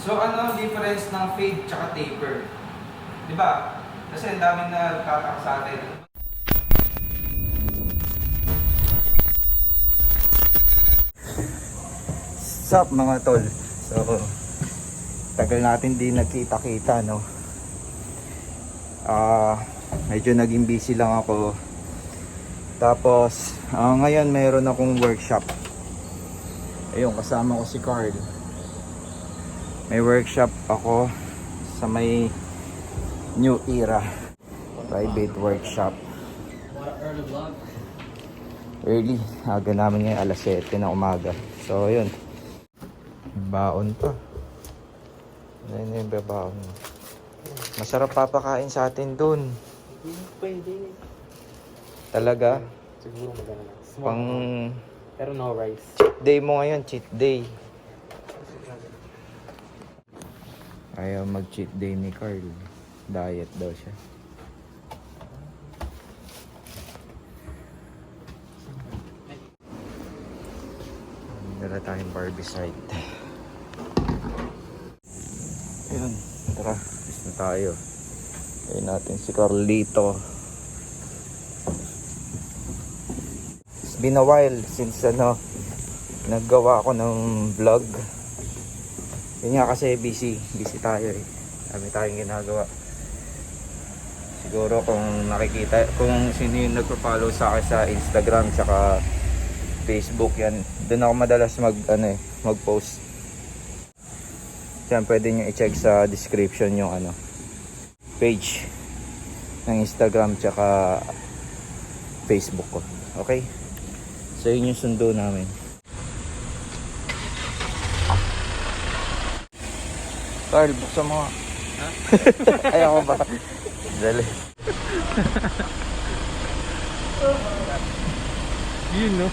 So ano ang difference ng fade tsaka taper? Di ba? Kasi ang daming nagtataka sa atin. Sup mga tol? So, tagal natin di nagkita-kita, no? Medyo naging busy lang ako. Tapos, ngayon mayroon akong workshop. Ayun, kasama ko si Carl. May workshop ako sa may New Era private workshop. Early, aga namin ngayon alas 7 ng umaga. So, ayun. Baon pa. Ayun yung babaon. Masarap papakain sa atin dun. Pwede. Talaga? Siguro maganda. Pang... Pero no rice. Cheat day mo ngayon, cheat day. Ayaw mag-cheat day ni Carl. Diet daw siya. Dala tayong Barbie site. Ayun, tara. Bis na tayo. Ayun natin si Carlito. It's been a while since naggawa ako ng vlog. Yun nga kasi busy tayo eh. Dami tayong ginagawa. Siguro kung nakikita, kung sino yung nagpa-follow sa akin sa Instagram tsaka Facebook, yan. Doon ako madalas mag-post. Diyan pwede nyo i-check sa description yung page ng Instagram tsaka Facebook ko. Okay? So yun yung sundo namin. Carl, buksan mo nga. Ha? Ayaw ko ba? Dali. Yun, no?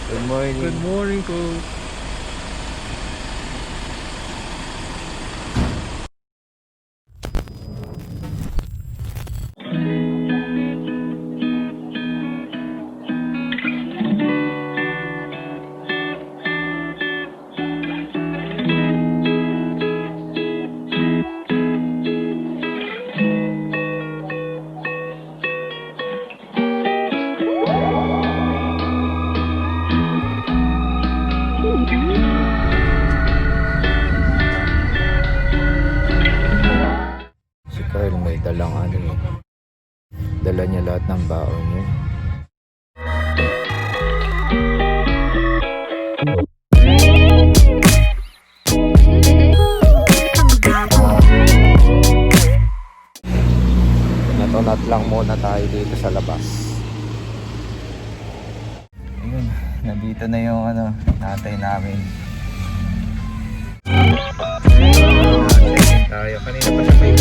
Good morning. Good morning, Coach. Si Carl may dalang dala niya lahat ng baon niya. Natunat lang muna tayo dito sa labas. Ayun, nandito na yung natay namin. Tayo kanina pa siya may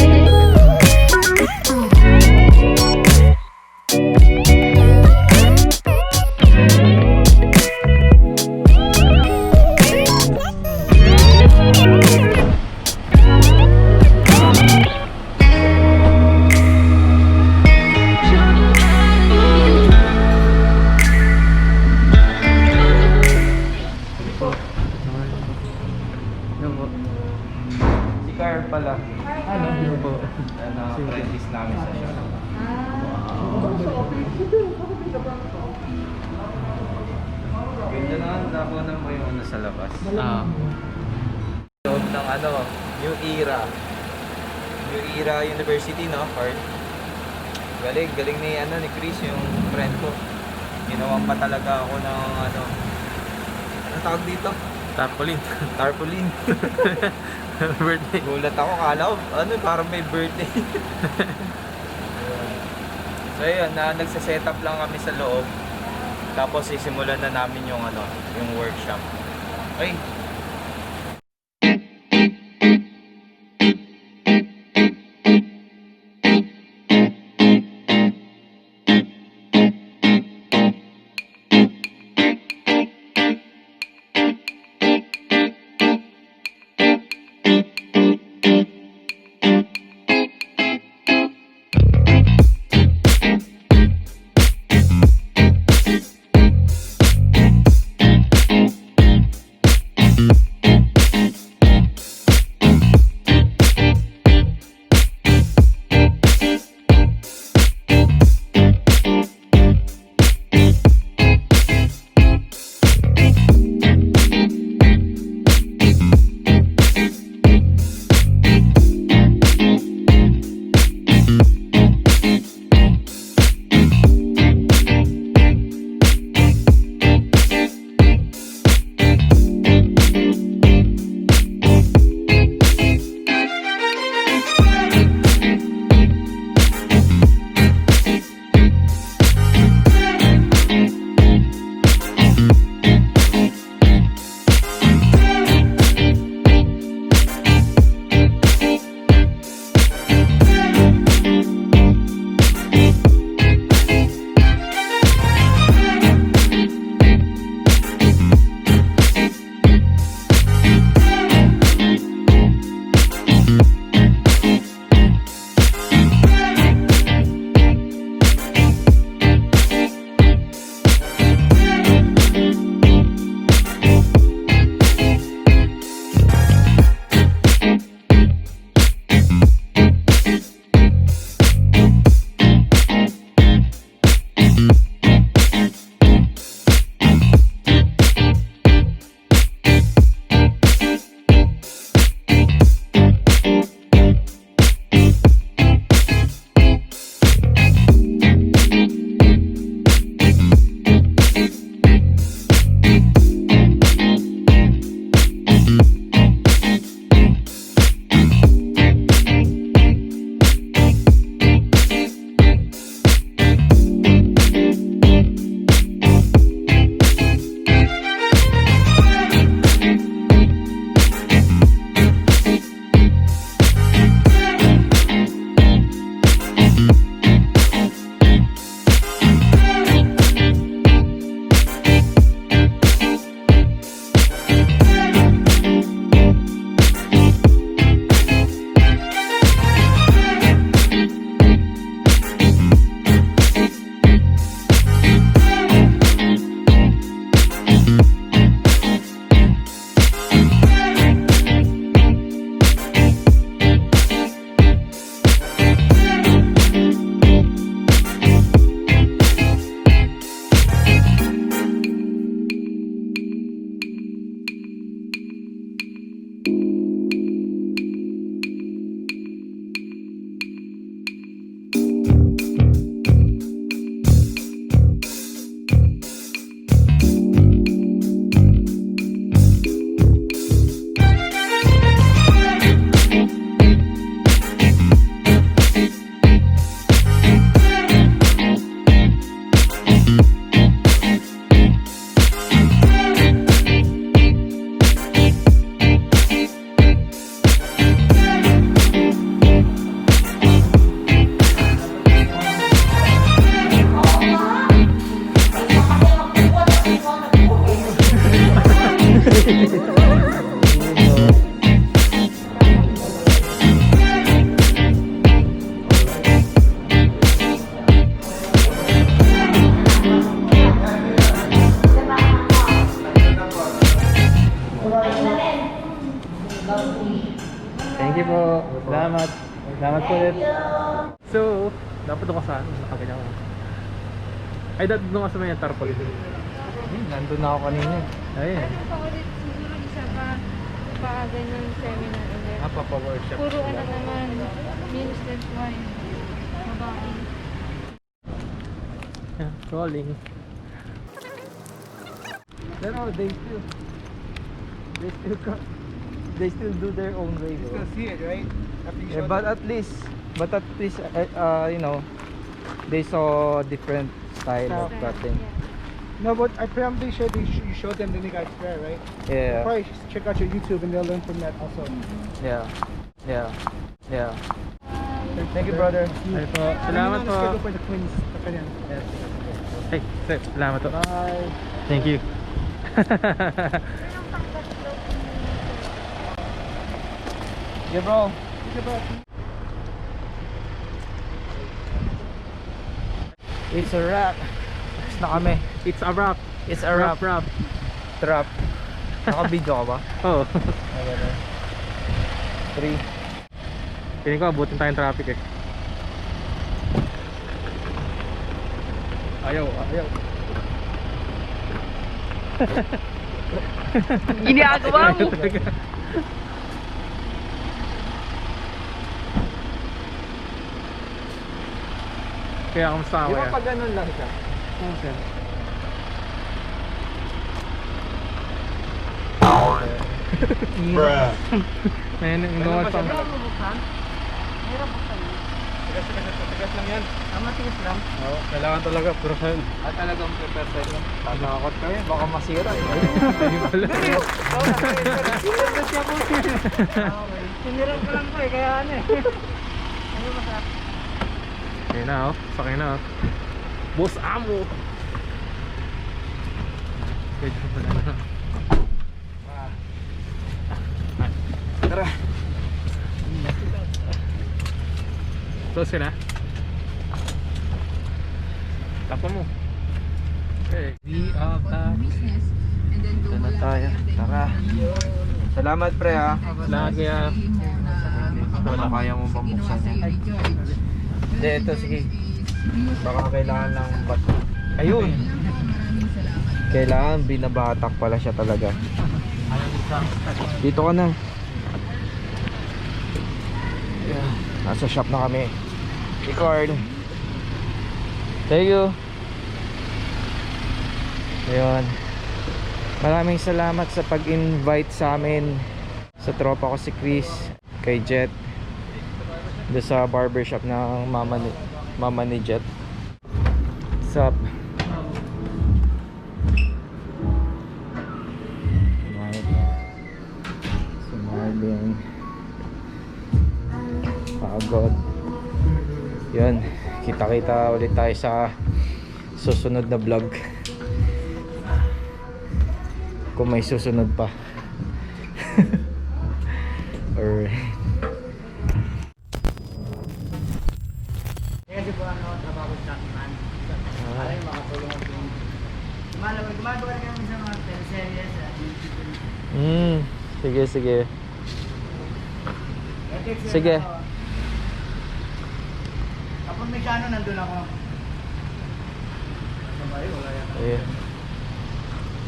pala. Ano po? Apprentice namin sa shop. Ganda na, nakuha na mo yung sa labas. Loob ng New Era. New Era University, no? Carl? Galing ni Chris, yung friend ko. Ginawan pa talaga ako ng anong tawag dito? Tarpaulin. Birthday. Gulat ako, kala ko, parang may birthday. So yun, nagsa-set up lang kami sa loob. Tapos sisimulan na namin yung workshop. Okay. Thank you po. Salamat. Salamat po ulit. So, dapat doon ka sa ano, nakaganyan ko. Ay, doon ka sa may tarpaulin. Nandun na ako kanina. Ayun. Ano pa ulit siguro isa pa ganyan seminar ulit. Papa-workshop. Puro ano naman, ministers wise. Babae. Yeah, rolling. Pero they still do their own way. You still see it, right? After you Yeah, showed but them? at least, you know, they saw different style of cutting. No, but I'm pretty sure you showed them, then they got square, right? Yeah, Probably check out your YouTube and they'll learn from that also. yeah. Thank you, brother. Ay po. Salamat po. Schedule for the twins. Yes. Hey, sir. Salamat po. Bye. Thank you. Yeah, bro. It's a wrap. Tapos na kami. It's a wrap. It's a wrap. Wrap. Trap. Naka-video ka ba? Oh. Ayan. 3. Piling ko abutin tayong traffic eh. Ayaw. Ginagawa mo! Kaya kamusta ako Di ba yan? pag ganun lang siya? Oo, sir. Bruh. Ayun, yung gawa sa... Tigas lang yan. Tigas lang. Oo, kailangan talaga purahan. At talagang prepare lang. Nakakot kayo. Baka masira eh. Ayun pala. Sinirap ko lang po eh. Kaya ano eh. Ayun na oh, sakay na oh. Boss Amo! Pwede pa pala na. Tara. Close ka na? Tapan mo. Okay. We are back. Ito na tayo. Tara. Salamat pre ha. Salamat kaya. Wala kaya mo pambuksan yan. Hindi, ito sige. Baka kailangan ng bato. Ayun. Kailangan binabatak pala siya talaga. Dito ka na. Yeah. Nasa shop na kami. Record. Thank you. Ayun. Maraming salamat sa pag-invite sa amin. Sa tropa ko si Chris, kay Jet, doon sa barbershop ng mama ni Jet. What's up? Si Marlin. Pagod. Yun, kita-kita ulit tayo sa susunod na vlog. Kung may susunod pa. Alright. Kasi po trabaho sa man. Ay, makatulong ang team. Gumagawa kami sa mga teleserye sa YouTube. Sige. Sige. Kapag may kano, nandun ako. Wala yan. Ayun.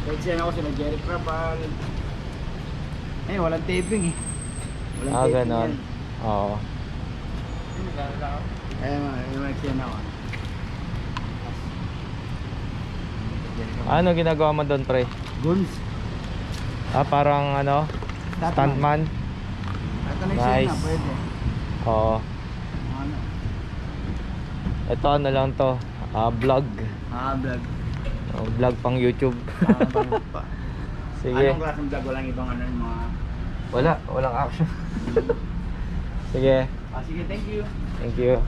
Kahit siya ako sila Jerry Prapal. Eh, walang taping eh. Walang taping Ganon. yan. Oo. Eh, yung action ako. Ano ginagawa mo doon, pre? Guns. Parang ano? Stuntman? Ito na Nice. na, pwede. Oo. Ano? Ito ano lang to? Vlog. Vlog. Vlog pang YouTube. Pa. Sige. Anong klaseng vlog? Walang ibang ano yung mga... Walang action. Sige. Sige, thank you. Thank you.